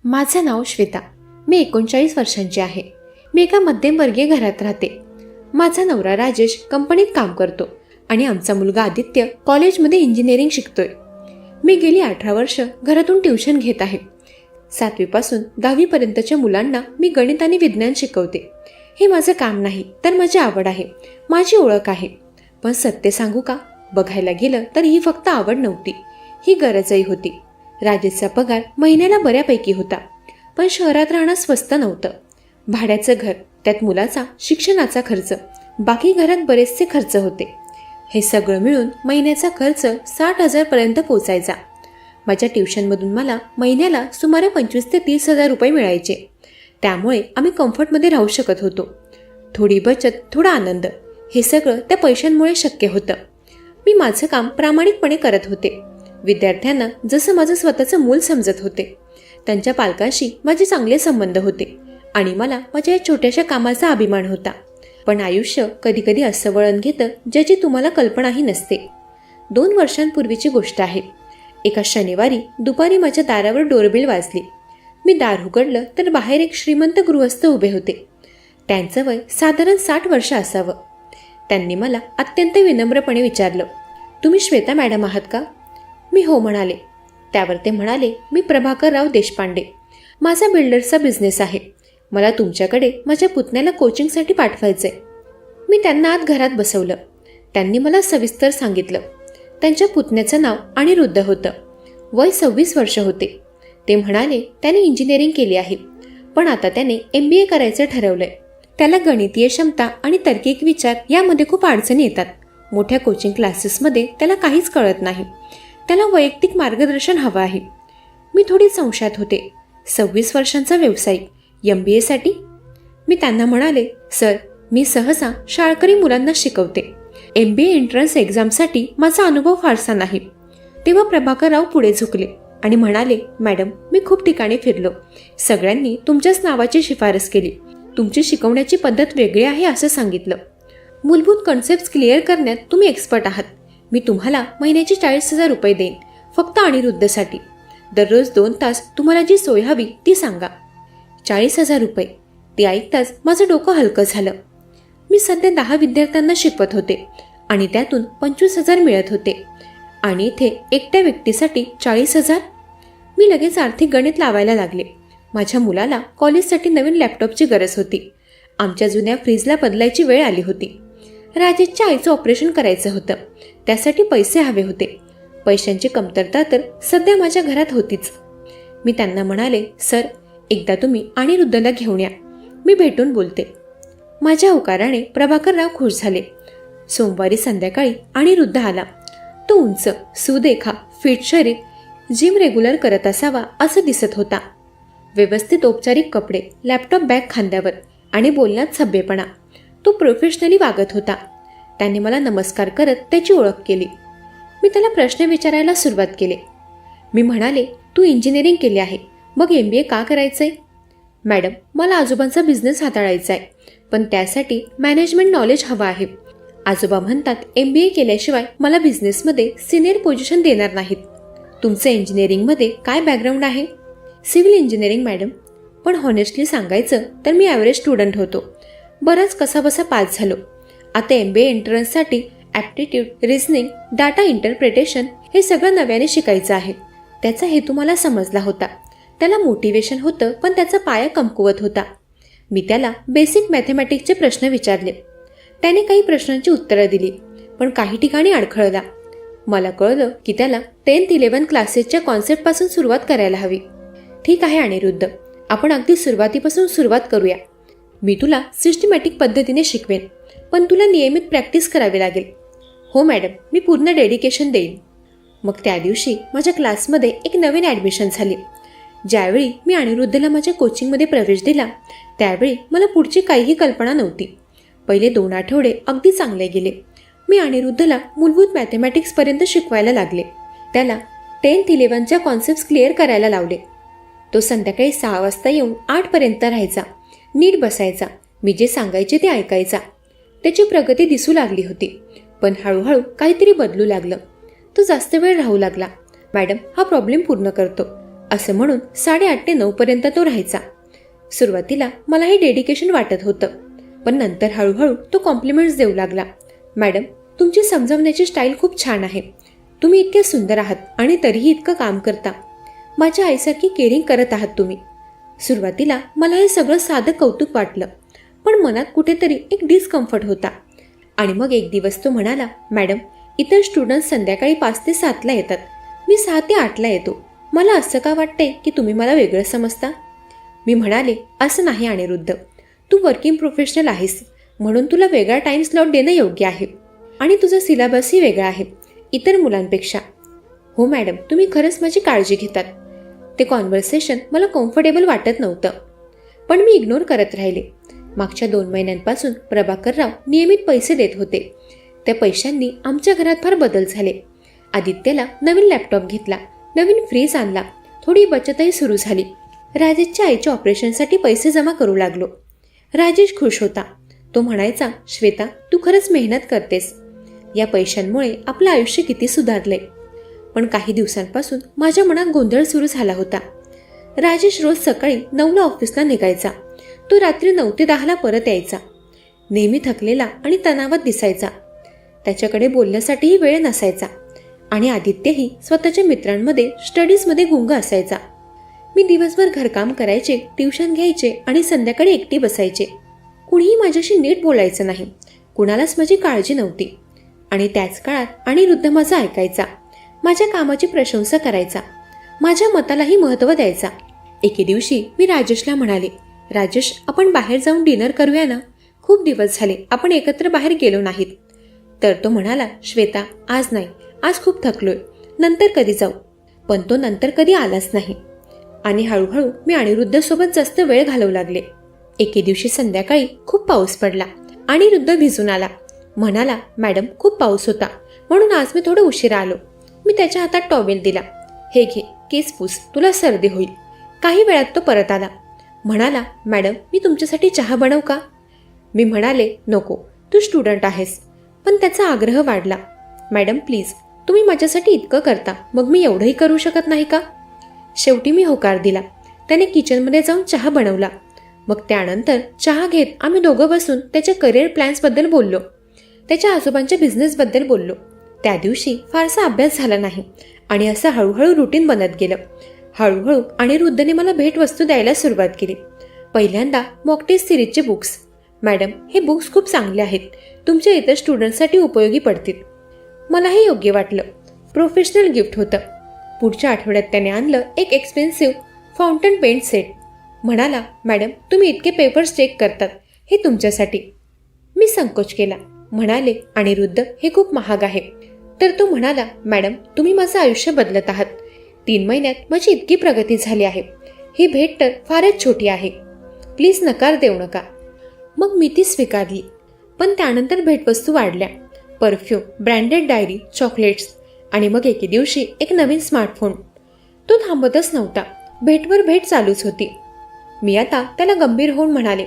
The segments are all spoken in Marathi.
माझं नाव श्वेता. मी 39 वर्षांची आहे. मी एका मध्यमवर्गीय घरात राहते. माझा नवरा राजेश कंपनीत काम करतो आणि आमचा मुलगा आदित्य कॉलेजमध्ये इंजिनिअरिंग शिकतोय. मी गेली 18 वर्ष घरातून ट्युशन घेत आहे. 7वी पासून 10वी पर्यंतच्या मुलांना मी गणित आणि विज्ञान शिकवते. हे माझं काम नाही तर माझी आवड आहे, माझी ओळख आहे. पण सत्य सांगू का, बघायला गेलं तर ही फक्त आवड नव्हती, ही गरजही होती. राजेशचा पगार महिन्याला बऱ्यापैकी होता, पण शहरात राहणं स्वस्त नव्हतं. भाड्याचं घर, त्यात मुलाचा शिक्षणाचा खर्च, बाकी घरात बरेचसे खर्च होते. हे सगळं मिळून महिन्याचा खर्च 60,000 पर्यंत पोचायचा. माझ्या ट्युशनमधून मला महिन्याला सुमारे 25 ते 30,000 रुपये मिळायचे. त्यामुळे आम्ही कम्फर्टमध्ये राहू शकत होतो. थोडी बचत, थोडा आनंद, हे सगळं त्या पैशांमुळे शक्य होतं. मी माझं काम प्रामाणिकपणे करत होते. विद्यार्थ्यांना जसं माझं स्वतःचं मूल समजत होते. त्यांच्या पालकांशी माझे चांगले संबंध होते आणि मला माझ्या या छोट्याशा कामाचा अभिमान होता. पण आयुष्य कधीकधी असं वळण घेतं ज्याची तुम्हाला कल्पनाही नसते. 2 वर्षांपूर्वीची गोष्ट आहे. एका शनिवारी दुपारी माझ्या दारावर डोरबेल वाजली. मी दार उघडलं तर बाहेर एक श्रीमंत गृहस्थ उभे होते. त्यांचं वय साधारण 60 वर्ष असावं. त्यांनी मला अत्यंत विनम्रपणे विचारलं, तुम्ही श्वेता मॅडम आहात का? मी हो म्हणाले. त्यावर ते म्हणाले, मी प्रभाकरराव देशपांडे. माझा बिल्डर्सचा बिझनेस आहे. मला तुमच्याकडे माझ्या पुतण्याला कोचिंगसाठी पाठवायचंय. मी त्यांना आत घरात बसवलं. त्यांनी मला सविस्तर सांगितलं. त्यांच्या पुतण्याचं नाव अनिरुद्ध होतं. वय 26 वर्ष होते. ते म्हणाले त्याने इंजिनिअरिंग केली आहे, पण आता त्याने MBA करायचं ठरवलंय. त्याला गणितीय क्षमता आणि तार्किक विचार यामध्ये खूप अडचणी येतात. मोठ्या कोचिंग क्लासेसमध्ये त्याला काहीच कळत नाही. त्याला वैयक्तिक मार्गदर्शन हवं आहे. मी थोडी संशयात होते. 26 वर्षांचा व्यावसायिक MBA साठी? मी त्यांना म्हणाले, सर, मी सहसा शाळकरी मुलांना शिकवते. MBA एंट्रन्स एक्झामसाठी माझा अनुभव फारसा नाही. तेव्हा प्रभाकरराव पुढे झुकले आणि म्हणाले, मॅडम, मी खूप ठिकाणी फिरलो. सगळ्यांनी तुमच्याच नावाची शिफारस केली. तुमची शिकवण्याची पद्धत वेगळी आहे असं सांगितलं. मूलभूत कन्सेप्ट क्लिअर करण्यात तुम्ही एक्सपर्ट आहात. मी तुम्हाला महिन्याची 40,000 रुपये देईन, फक्त अनिरुद्धसाठी. दररोज 2 तास तुम्हाला जी सोय हवी ती सांगा. 40,000 रुपये. ते ऐकताच माझं डोकं हलकं झालं. मी सध्या 10 विद्यार्थ्यांना शिकवत होते आणि त्यातून 25,000 मिळत होते. आणि इथे एकट्या व्यक्तीसाठी 40,000? मी लगेच आर्थिक गणित लावायला लागले. माझ्या मुलाला कॉलेजसाठी नवीन लॅपटॉपची गरज होती. आमच्या जुन्या फ्रीजला बदलायची वेळ आली होती. राजेशच्या आईचं ऑपरेशन करायचं होतं. त्यासाठी पैसे हवे होते. पैशांची कमतरता तर सध्या माझ्या घरात होतीच. मी त्यांना म्हणाले, सर, एकदा तुम्ही अनिरुद्धला घेऊन या. मी भेटून बोलते. माझ्या होकाराने प्रभाकरराव खुश झाले. सोमवारी संध्याकाळी अनिरुद्ध आला. तो उंच, सुदेखा, फिट शरीर, जिम रेग्युलर करत असावा असं दिसत होता. व्यवस्थित औपचारिक कपडे, लॅपटॉप बॅग खांद्यावर आणि बोलण्यात सभ्यपणा. तो प्रोफेशनली वागत होता. त्याने मला नमस्कार करत त्याची ओळख केली. मी त्याला प्रश्न विचारायला सुरुवात केली. मी म्हणाले, तू इंजिनिअरिंग केली आहे, मग MBA का करायचंय? मॅडम, मला आजोबांचा बिझनेस हाताळायचा आहे, पण त्यासाठी मॅनेजमेंट नॉलेज हवं आहे. आजोबा म्हणतात MBA केल्याशिवाय मला बिझनेसमध्ये सिनियर पोझिशन देणार नाहीत. तुमचं इंजिनिअरिंगमध्ये काय बॅकग्राऊंड आहे? Civil engineering madam. पण हॉनेस्टली सांगायचं तर मी ॲव्हरेज स्टुडंट होतो. बराच कसाबसा पास झालो. आता MBA एंट्रन्ससाठी ॲप्टिट्यूड, रिझनिंग, डाटा इंटरप्रिटेशन हे सगळं नव्याने शिकायचं आहे. त्याचा हेतू मला समजला होता. त्याला मोटिवेशन होतं, पण त्याचा पाया कमकुवत होता. मी त्याला बेसिक मॅथमॅटिक्सचे प्रश्न विचारले. त्याने काही प्रश्नांची उत्तरं दिली, पण काही ठिकाणी अडखळला. मला कळलं की त्याला 10th-11th क्लासेसच्या कॉन्सेप्टपासून सुरुवात करायला हवी. ठीक आहे अनिरुद्ध, आपण अगदी सुरुवातीपासून सुरुवात करूया. मी तुला सिस्टमॅटिक पद्धतीने शिकवेन, पण तुला नियमित प्रॅक्टिस करावी लागेल. हो मॅडम, मी पूर्ण डेडिकेशन देईन. मग त्या दिवशी माझ्या क्लासमध्ये एक नवीन ॲडमिशन झाली. ज्यावेळी मी अनिरुद्धला माझ्या कोचिंगमध्ये प्रवेश दिला त्यावेळी मला पुढची काहीही कल्पना नव्हती. पहिले 2 आठवडे अगदी चांगले गेले. मी अनिरुद्धला मूलभूत मॅथमॅटिक्सपर्यंत शिकवायला लागले. त्याला 10th-11thच्या कॉन्सेप्ट्स क्लिअर करायला लावले. तो संध्याकाळी 6 वाजता येऊन 8 पर्यंत राहायचा. नीट बसायचा. मी जे सांगायचे ते ऐकायचा. त्याची प्रगती दिसू लागली होती, पण हळूहळू काहीतरी बदलू लागलं. तो जास्त वेळ राहू लागला. मॅडम, हा प्रॉब्लेम पूर्ण करतो, असं म्हणून 8:30 ते 9 पर्यंत तो राहायचा. सुरुवातीला मलाही डेडिकेशन वाटत होतं, पण नंतर हळूहळू तो कॉम्प्लिमेंट्स देऊ लागला. मॅडम, तुमची समजावण्याची स्टाईल खूप छान आहे. तुम्ही इतके सुंदर आहात आणि तरीही इतकं काम करता. माझ्या आईसारखी केअरिंग करत आहात तुम्ही. सुरुवातीला मला हे सगळं साधं कौतुक वाटलं, पण मनात कुठेतरी एक डिस्कम्फर्ट होता. आणि मग एक दिवस तो म्हणाला, मॅडम, इतर स्टुडंट्स संध्याकाळी 5 ते 7ला येतात, मी 6 ते 8ला येतो. मला असं का वाटते की तुम्ही मला वेगळं समजता? मी म्हणाले, असं नाही अनिरुद्ध, तू वर्किंग प्रोफेशनल आहेस म्हणून तुला वेगळा टाइम स्लॉट देणं योग्य आहे आणि तुझा सिलेबसही वेगळा आहे इतर मुलांपेक्षा. हो मॅडम, तुम्ही खरंच माझी काळजी घेतात. ते कॉन्व्हर्सेशन मला कम्फर्टेबल वाटत नव्हतं, पण मी इग्नोर करत राहिले. मागच्या 2 महिन्यांपासून प्रभाकरराव नियमित पैसे देत होते. त्या पैशांनी आमच्या घरात फार बदल झाले. आदित्यला नवीन लॅपटॉप घेतला, नवीन फ्रीज आणला, थोडी बचतही सुरू झाली. राजेशच्या आईच्या ऑपरेशनसाठी पैसे जमा करू लागलो. राजेश खुश होता. तो म्हणायचा, श्वेता, तू खरंच मेहनत करतेस. या पैशांमुळे आपलं आयुष्य किती सुधारलंय. पण काही दिवसांपासून माझ्या मनात गोंधळ सुरू झाला होता. राजेश रोज सकाळी 9ला ऑफिसला निघायचा. तो रात्री 9 ते 10ला परत यायचा. नेहमी थकलेला आणि तणावात दिसायचा. त्याच्याकडे बोलण्यासाठीही वेळ नसायचा आणि आदित्यही स्वतःच्या मित्रांमध्ये स्टडीजमध्ये गुंग असायचा. मी दिवसभर घरकाम करायचे, ट्युशन घ्यायचे आणि संध्याकाळी एकटी बसायचे. कुणीही माझ्याशी नीट बोलायचं नाही, कुणालाच माझी काळजी नव्हती. आणि त्याच काळात अनिरुद्ध माझं ऐकायचा, माझ्या कामाची प्रशंसा करायचा, माझ्या मतालाही महत्त्व द्यायचा. एके दिवशी मी राजेशला म्हणाले, राजेश, आपण बाहेर जाऊन डिनर करूया ना? खूप दिवस झाले आपण एकत्र बाहेर गेलो नाहीत. तर तो म्हणाला, श्वेता, आज नाही, आज खूप थकलोय, नंतर कधी जाऊ. पण तो नंतर कधी आलाच नाही. आणि हळूहळू मी अनिरुद्धसोबत जास्त वेळ घालवू लागले. एके दिवशी संध्याकाळी खूप पाऊस पडला. अनिरुद्ध भिजून आला. म्हणाला, मॅडम, खूप पाऊस होता म्हणून आज मी थोडं उशिरा आलो. मी त्याच्या हातात टॉवेल दिला. हे घे, केस पुस, तुला सर्दी होईल. काही वेळात तो परत आला. म्हणाला, मॅडम, मी तुमच्यासाठी चहा बनवू का? मी म्हणाले, नको, तू स्टुडंट आहेस. पण त्याचा आग्रह वाढला. मॅडम, प्लीज, तुम्ही माझ्यासाठी इतकं करता, मग मी एवढंही करू शकत नाही का? शेवटी मी होकार दिला. त्याने किचनमध्ये जाऊन चहा बनवला. मग त्यानंतर चहा घेत आम्ही दोघं बसून त्याच्या करिअर प्लॅन्सबद्दल बोललो, त्याच्या आजोबांच्या बिझनेसबद्दल बोललो. त्या दिवशी फारसा अभ्यास झाला नाही आणि असं हळूहळू रुटीन बनत गेलं. हळूहळू अनिरुद्धने मला भेटवस्तू द्यायला सुरुवात केली. पहिल्यांदा मॉक टेस्ट सिरीजचे बुक्स. मॅडम, हे बुक्स खूप चांगले आहेत, तुमच्या इतर स्टुडंट्ससाठी उपयोगी पडतील. मलाही योग्य वाटलं. प्रोफेशनल गिफ्ट होतं. पुढच्या आठवड्यात त्याने आणलं एक एक्सपेन्सिव्ह फाउंटन पेंट सेट. म्हणाला, मॅडम, तुम्ही इतके पेपर्स चेक करतात, हे तुमच्यासाठी. मी संकोच केला. म्हणाले, अनिरुद्ध, हे खूप महाग आहे. तर तो म्हणाला, मॅडम, तुम्ही माझं आयुष्य बदलत आहात. 3 महिन्यात माझी इतकी प्रगती झाली आहे. ही भेट तर फारच छोटी आहे. प्लीज नकार देऊ नका. मग मी ती स्वीकारली. पण त्यानंतर भेटवस्तू वाढल्या. परफ्यूम, ब्रँडेड डायरी, चॉकलेट्स आणि मग एके दिवशी एक नवीन स्मार्टफोन. तो थांबतच नव्हता. भेटवर भेट चालूच होती. मी आता त्याला गंभीर होऊन म्हणाले,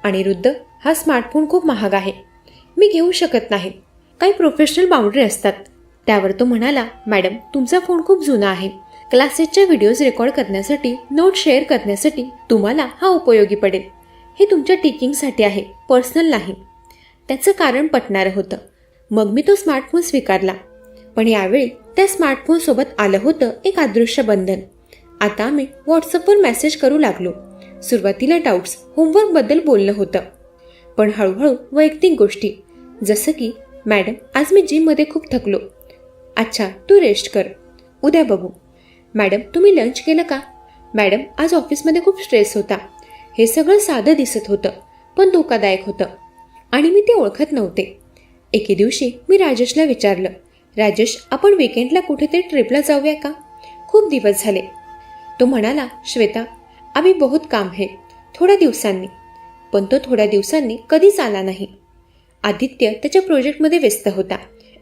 अनिरुद्ध, हा स्मार्टफोन खूप महाग आहे, मी घेऊ शकत नाही. काही प्रोफेशनल बाउंड्री असतात. त्यावर तो म्हणाला, मॅडम, तुमचा फोन खूप जुना आहे. क्लासेसच्या व्हिडिओज रेकॉर्ड करण्यासाठी, नोट शेअर करण्यासाठी तुम्हाला हा उपयोगी पडेल. हे तुमच्या टीचिंगसाठी आहे, पर्सनल नाही. त्याचं कारण पटणारं होतं. मग मी तो स्मार्टफोन स्वीकारला. पण यावेळी त्या स्मार्टफोनसोबत आलं होतं एक अदृश्य बंधन. आता आम्ही व्हॉट्सअपवर मेसेज करू लागलो. सुरुवातीला डाऊट्स, होमवर्कबद्दल बोलणं होतं. पण हळूहळू वैयक्तिक गोष्टी, जसं की, मॅडम, आज मी जिममध्ये खूप थकलो. अच्छा, तू रेस्ट कर, उद्या बघू. मॅडम, तुम्ही लंच केलं का? मॅडम, आज ऑफिसमध्ये खूप स्ट्रेस होता. हे सगळं साधं दिसत होतं, पण धोकादायक होतं आणि मी ते ओळखत नव्हते. एके दिवशी मी राजेशला विचारलं, राजेश, आपण वीकेंडला कुठेतरी ट्रिपला जाऊया का? खूप दिवस झाले. तो म्हणाला, श्वेता, अभी बहुत काम है, थोड्या दिवसांनी. पण तो थोड्या दिवसांनी कधीच आला नाही. आदित्य त्याच्या प्रोजेक्टमध्ये व्यस्त होता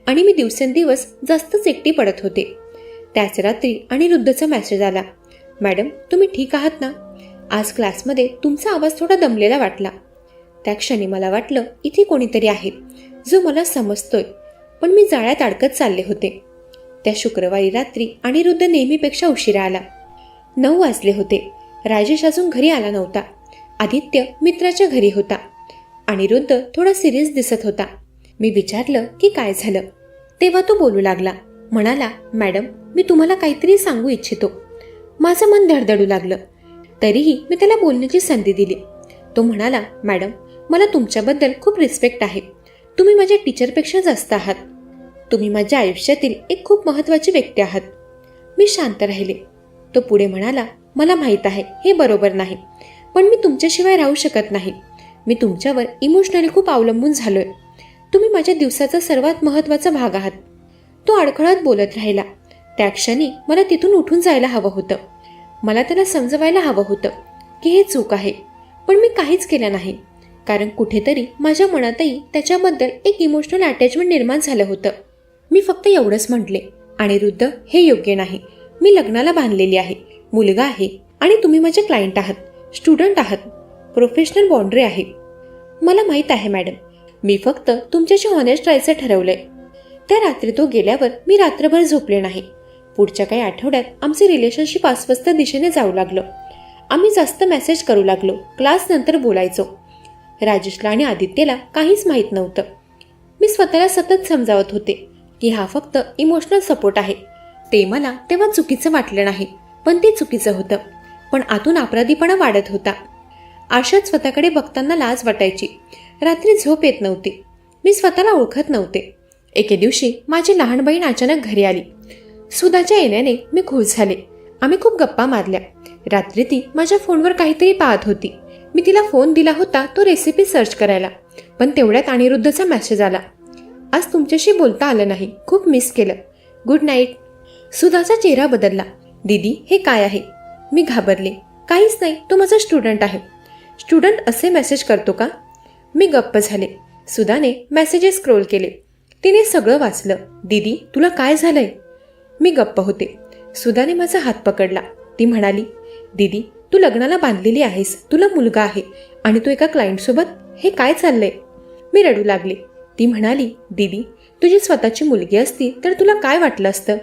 आणि मी दिवसेंदिवस जास्तच एकटी पडत होते. त्याच रात्री अनिरुद्धचा मेसेज आला, मॅडम, तुम्ही ठीक आहात ना? आज क्लासमध्ये तुमचा आवाज थोडा दमलेला वाटला. त्या क्षणी मला वाटलं, इथे कोणीतरी आहे जो मला समजतोय, पण मी जाळ्यात अडकत चालले होते. त्या शुक्रवारी रात्री अनिरुद्ध नेहमीपेक्षा उशिरा आला. 9 वाजले होते. राजेश अजून घरी आला नव्हता. आदित्य मित्राच्या घरी होता. अनिरुद्ध थोडा सिरियस दिसत होता. मी विचारलं की काय झालं. तेव्हा तो बोलू लागला. म्हणाला, मॅडम, मी तुम्हाला काहीतरी सांगू इच्छितो. माझं मन धडधडू लागलं. तरीही मी त्याला बोलण्याची संधी दिली. तो म्हणाला, मॅडम, मला तुमच्याबद्दल खूप रिस्पेक्ट आहे. तुम्ही माझ्या टीचरपेक्षा जास्त आहात. तुम्ही माझ्या आयुष्यातील एक खूप महत्त्वाची व्यक्ती आहात. मी शांत राहिले. तो पुढे म्हणाला, मला माहीत आहे हे बरोबर नाही, पण मी तुमच्याशिवाय राहू शकत नाही. मी तुमच्यावर इमोशनली खूप अवलंबून झालोय. तुम्ही माझ्या दिवसाचा सर्वात महत्त्वाचा भाग आहात. तो अडखळत बोलत राहिला. त्या क्षणी मला तिथून उठून जायला हवं होतं. मला त्याला समजवायला हवं होतं की हे चूक आहे, पण मी काहीच केलं नाही. कारण कुठेतरी माझ्या मनातही त्याच्याबद्दल एक इमोशनल अटॅचमेंट निर्माण झालं होतं. मी फक्त एवढंच म्हटले, अनिरुद्ध, हे योग्य नाही. मी लग्नाला बांधलेली आहे, मुलगा आहे आणि तुम्ही माझे क्लायंट आहात, स्टुडंट आहात. प्रोफेशनल बाउंड्री आहे. मला माहीत आहे मॅडम. मी फक्त तुमच्याशी हॉनेस्ट राहायचं ठरवलंय. त्या रात्री तो गेल्यावर मी रात्रभर झोपले नाही. पुढच्या काही आठवड्यात आमचे रिलेशनशिप अस्वस्थ दिशेने जाऊ लागलं. आम्ही जास्त मेसेज करू लागलो. क्लास नंतर बोलायचो. राजेशला आणि आदित्यला काहीच माहीत नव्हतं. मी स्वतःला सतत समजावत होते की हा फक्त इमोशनल सपोर्ट आहे. ते मला तेव्हा चुकीचं वाटलं नाही, पण ते चुकीचं होतं. पण आतून अपराधीपणा वाढत होता. आरशात स्वतःकडे बघताना लाज वाटायची. रात्री झोप येत नव्हती. मी स्वतःला ओळखत नव्हते. एके दिवशी माझी लहान बहीण अचानक घरी आली. सुधाच्या येण्याने मी खुश झाले. आम्ही खूप गप्पा मारल्या. रात्री ती माझ्या फोनवर काहीतरी पाहत होती. मी तिला फोन दिला होता तो रेसिपी सर्च करायला, पण तेवढ्यात अनिरुद्धचा मेसेज आला. आज तुमच्याशी बोलता आलं नाही, खूप मिस केलं. Good night. सुधाचा चेहरा बदलला. दीदी, हे काय आहे? मी घाबरले. काहीच नाही, तो माझा स्टुडंट आहे. स्टुडंट असे मेसेज करतो का? मी गप्प झाले. सुधाने मेसेजेस स्क्रोल केले. तिने सगळं वाचलं. दीदी, तुला काय झालंय? मी गप्प होते. सुधाने माझा हात पकडला. ती म्हणाली, दीदी, तू लग्नाला बांधलेली आहेस, तुला मुलगा आहे आणि तू एका क्लायंटसोबत, हे काय चाललंय? मी रडू लागले. ती म्हणाली, दीदी, तुझी स्वतःची मुलगी असती तर तुला काय वाटलं असतं?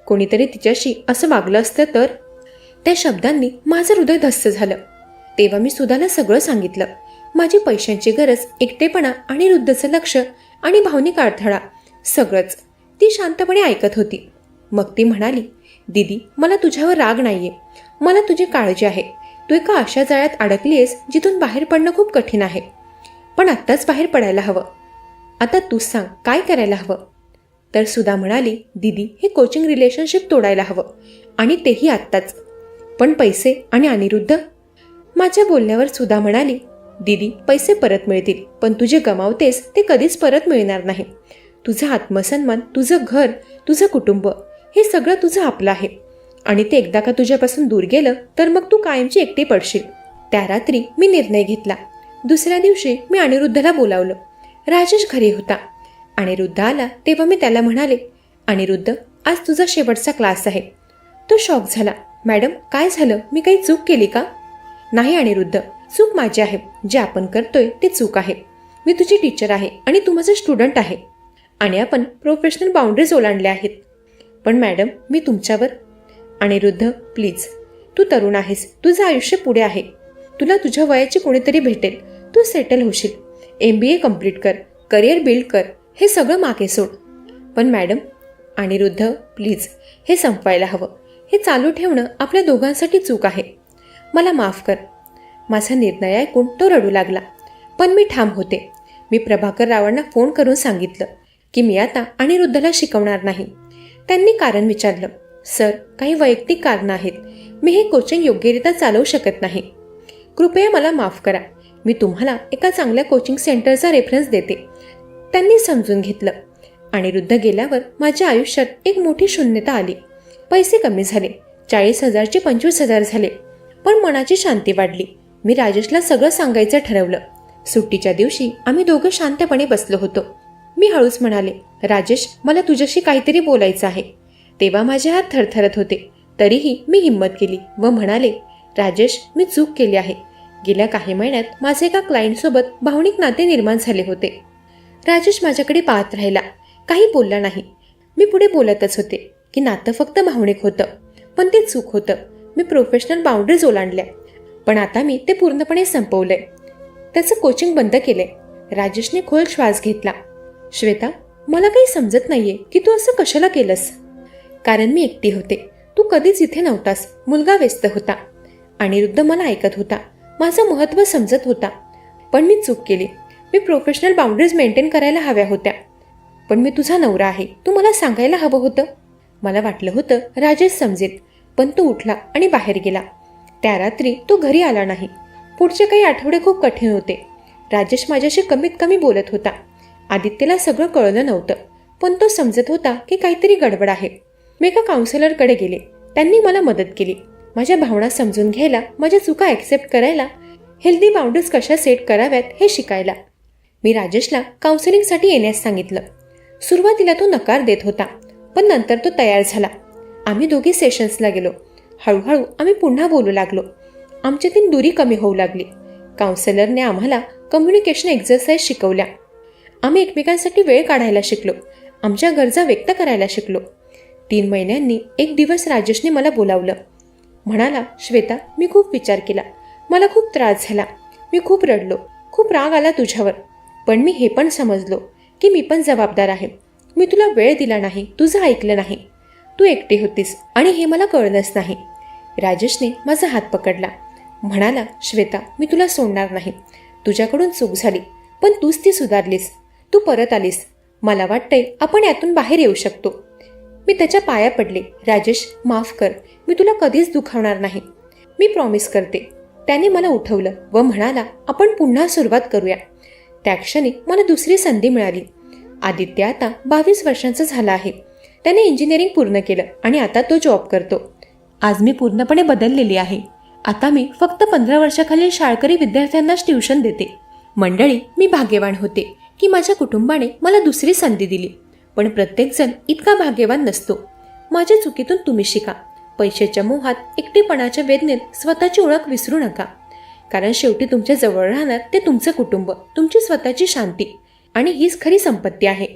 कोणीतरी तिच्याशी असं वागलं असतं तर? त्या शब्दांनी माझं हृदय धस्स झालं. तेव्हा मी सुधाला सगळं सांगितलं. माझी पैशांची गरज, एकटेपणा, अनिरुद्धचं लक्ष आणि भावनिक अडथळा, सगळंच. ती शांतपणे ऐकत होती. मग ती म्हणाली, दीदी, मला तुझ्यावर राग नाहीये, मला तुझी काळजी आहे. तू एका अशा जाळ्यात अडकलीयस जिथून बाहेर पडणं खूप कठीण आहे, पण आत्ताच बाहेर पडायला हवं. आता तूच सांग, काय करायला हवं? तर सुधा म्हणाली, दीदी, हे कोचिंग रिलेशनशिप तोडायला हवं, आणि तेही आत्ताच. पण पैसे आणि अनिरुद्ध? माझ्या बोलण्यावर सुधा म्हणाली, दीदी, पैसे परत मिळतील, पण तुझे गमावतेस ते कधीच परत मिळणार नाही. तुझा आत्मसन्मान, तुझं घर, तुझं कुटुंब, हे सगळं तुझं आपलं आहे. आणि ते एकदा का तुझ्यापासून दूर गेलं तर मग तू कायमची एकटी पडशील. त्या रात्री मी निर्णय घेतला. दुसऱ्या दिवशी मी अनिरुद्धला बोलावलं. राजेश घरी होता. अनिरुद्ध आला तेव्हा मी त्याला म्हणाले, अनिरुद्ध, आज तुझा शेवटचा क्लास आहे. तो शॉक झाला. मॅडम, काय झालं? मी काही चूक केली का? नाही अनिरुद्ध, चूक माझी आहे. जे आपण करतोय ते चूक आहे. मी तुझी टीचर आहे आणि तू माझा स्टुडंट आहे आणि आपण प्रोफेशनल बाउंड्रीज ओलांडल्या आहेत. पण मॅडम, मी तुमच्यावर. अनिरुद्ध, प्लीज, तू तरुण आहेस, तुझं आयुष्य पुढे आहे. तुला तुझ्या वयाची कोणीतरी भेटेल, तू सेटल होशील, MBA कम्प्लीट कर, करिअर बिल्ड कर, हे सगळं मागे सोड. पण मॅडम, अनिरुद्ध, प्लीज, हे संपवायला हवं. हे चालू ठेवणं आपल्या दोघांसाठी चूक आहे. मला माफ कर. माझा निर्णय ऐकून तो रडू लागला. पण मी ठाम होते. मी प्रभाकर रावांना फोन करून सांगितलं की मी आता अनिरुद्धला शिकवणार नाही. त्यांनी कारण विचारलं. सर, काही वैयक्तिक कारणं आहेत. मी हे कोचिंग योग्यरित्या चालवू शकत नाही. कृपया मला माफ करा. मी तुम्हाला एका चांगल्या कोचिंग सेंटरचा रेफरन्स देते. त्यांनी समजून घेतलं. अनिरुद्ध गेल्यावर माझ्या आयुष्यात एक मोठी शून्यता आली. पैसे कमी झाले. 40,000चे 25,000 झाले. पण मनाची शांती वाढली. मी राजेशला सगळं सांगायचं ठरवलं. सुट्टीच्या दिवशी आम्ही दोघं शांतपणे बसलो होतो. मी हळूच म्हणाले, राजेश, मला तुझ्याशी काहीतरी बोलायचं आहे. तेव्हा माझे हात थरथरत होते. तरीही मी हिंमत केली व म्हणाले, राजेश, मी चूक केली आहे. गेल्या काही महिन्यात माझे एका क्लायंटसोबत भावनिक नाते निर्माण झाले होते. राजेश माझ्याकडे पाहत राहिला. काही बोलला नाही. मी पुढे बोलतच होते की नातं फक्त भावनिक होतं, पण ते चूक होतं. मी प्रोफेशनल बाउंड्रीज ओलांडल्या, पण आता मी ते पूर्णपणे संपवलंय. त्याचं कोचिंग बंद केलंय. राजेशने खोल श्वास घेतला. श्वेता, मला काही समजत नाहीये की तू असं कशाला केलंस. कारण मी एकटी होते. तू कधीच इथे नव्हतास. मुलगा व्यस्त होता. अनिरुद्ध मला ऐकत होता. माझं महत्त्व समजत होता. पण मी चूक केली. मी प्रोफेशनल बाउंड्रीज मेंटेन करायला हव्या होत्या. पण मी तुझा नवरा आहे. तू मला सांगायला हवं होतं. मला वाटलं होतं राजेश समजेल, पण तो उठला आणि बाहेर गेला. त्या रात्री तो घरी आला नाही. पुढचे काही आठवडे खूप कठीण होते. राजेश माझ्याशी कमीत कमी बोलत होता. आदित्यला सगळं कळलं नव्हतं, पण तो समजत होता की काहीतरी गडबड आहे. मी एका काउन्सिलरकडे गेले. त्यांनी मला मदत केली. माझ्या भावना समजून घ्यायला, माझ्या चुका ॲक्सेप्ट करायला, हेल्दी बाउंड्रीज कशा सेट कराव्यात हे शिकायला. मी राजेशला काउन्सिलिंगसाठी येण्यास सांगितलं. सुरुवातीला तो नकार देत होता, पण नंतर तो तयार झाला. आम्ही दोघी सेशन्सला गेलो. हळूहळू आम्ही पुन्हा बोलू लागलो. आमच्यातील दुरी कमी होऊ लागली. काउन्सिलरने आम्हाला कम्युनिकेशन एक्झरसाइज शिकवल्या. आम्ही एकमेकांसाठी वेळ काढायला शिकलो. आमच्या गरजा व्यक्त करायला शिकलो. 3 महिन्यांनी एक दिवस राजेशने मला बोलावलं. म्हणाला, श्वेता, मी खूप विचार केला. मला खूप त्रास झाला. मी खूप रडलो. खूप राग आला तुझ्यावर. पण मी हे पण समजलो की मी पण जबाबदार आहे. मी तुला वेळ दिला नाही, तुझं ऐकलं नाही. तू एकटी होतीस आणि हे मला कळलंच नाही. राजेशने माझा हात पकडला. म्हणाला, श्वेता, मी तुला सोडणार नाही. तुझ्याकडून चूक झाली, पण तूच ती सुधारलीस. तू परत आलीस. मला वाटतंय आपण यातून बाहेर येऊ शकतो. मी त्याच्या पाया पडले. राजेश, माफ कर. मी तुला कधीच दुखावणार नाही. मी प्रॉमिस करते. त्याने मला उठवलं व म्हणाला, आपण पुन्हा सुरुवात करूया. त्या क्षणी मला दुसरी संधी मिळाली. आदित्य आता 22 वर्षांचा झाला आहे. त्याने इंजिनिअरिंग पूर्ण केलं आणि आता तो जॉब करतो. आज मी पूर्णपणे बदललेली आहे. आता मी फक्त 15 वर्षाखालील शाळकरी विद्यार्थ्यांनाच ट्युशन देते. मंडळी, मी भाग्यवान होते की माझ्या कुटुंबाने मला दुसरी संधी दिली. पण प्रत्येकजण इतका भाग्यवान नसतो. माझ्या चुकीतून तुम्ही शिका. पैशाच्या मोहात, एकटेपणाच्या वेदनेत स्वतःची ओळख विसरू नका. कारण शेवटी तुमच्या जवळ राहणार ते तुमचं कुटुंब, तुमची स्वतःची शांती, आणि हीच खरी संपत्ती आहे.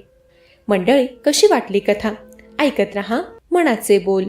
मंडळी, कशी वाटली कथा? ऐकत रहा मनाचे बोल.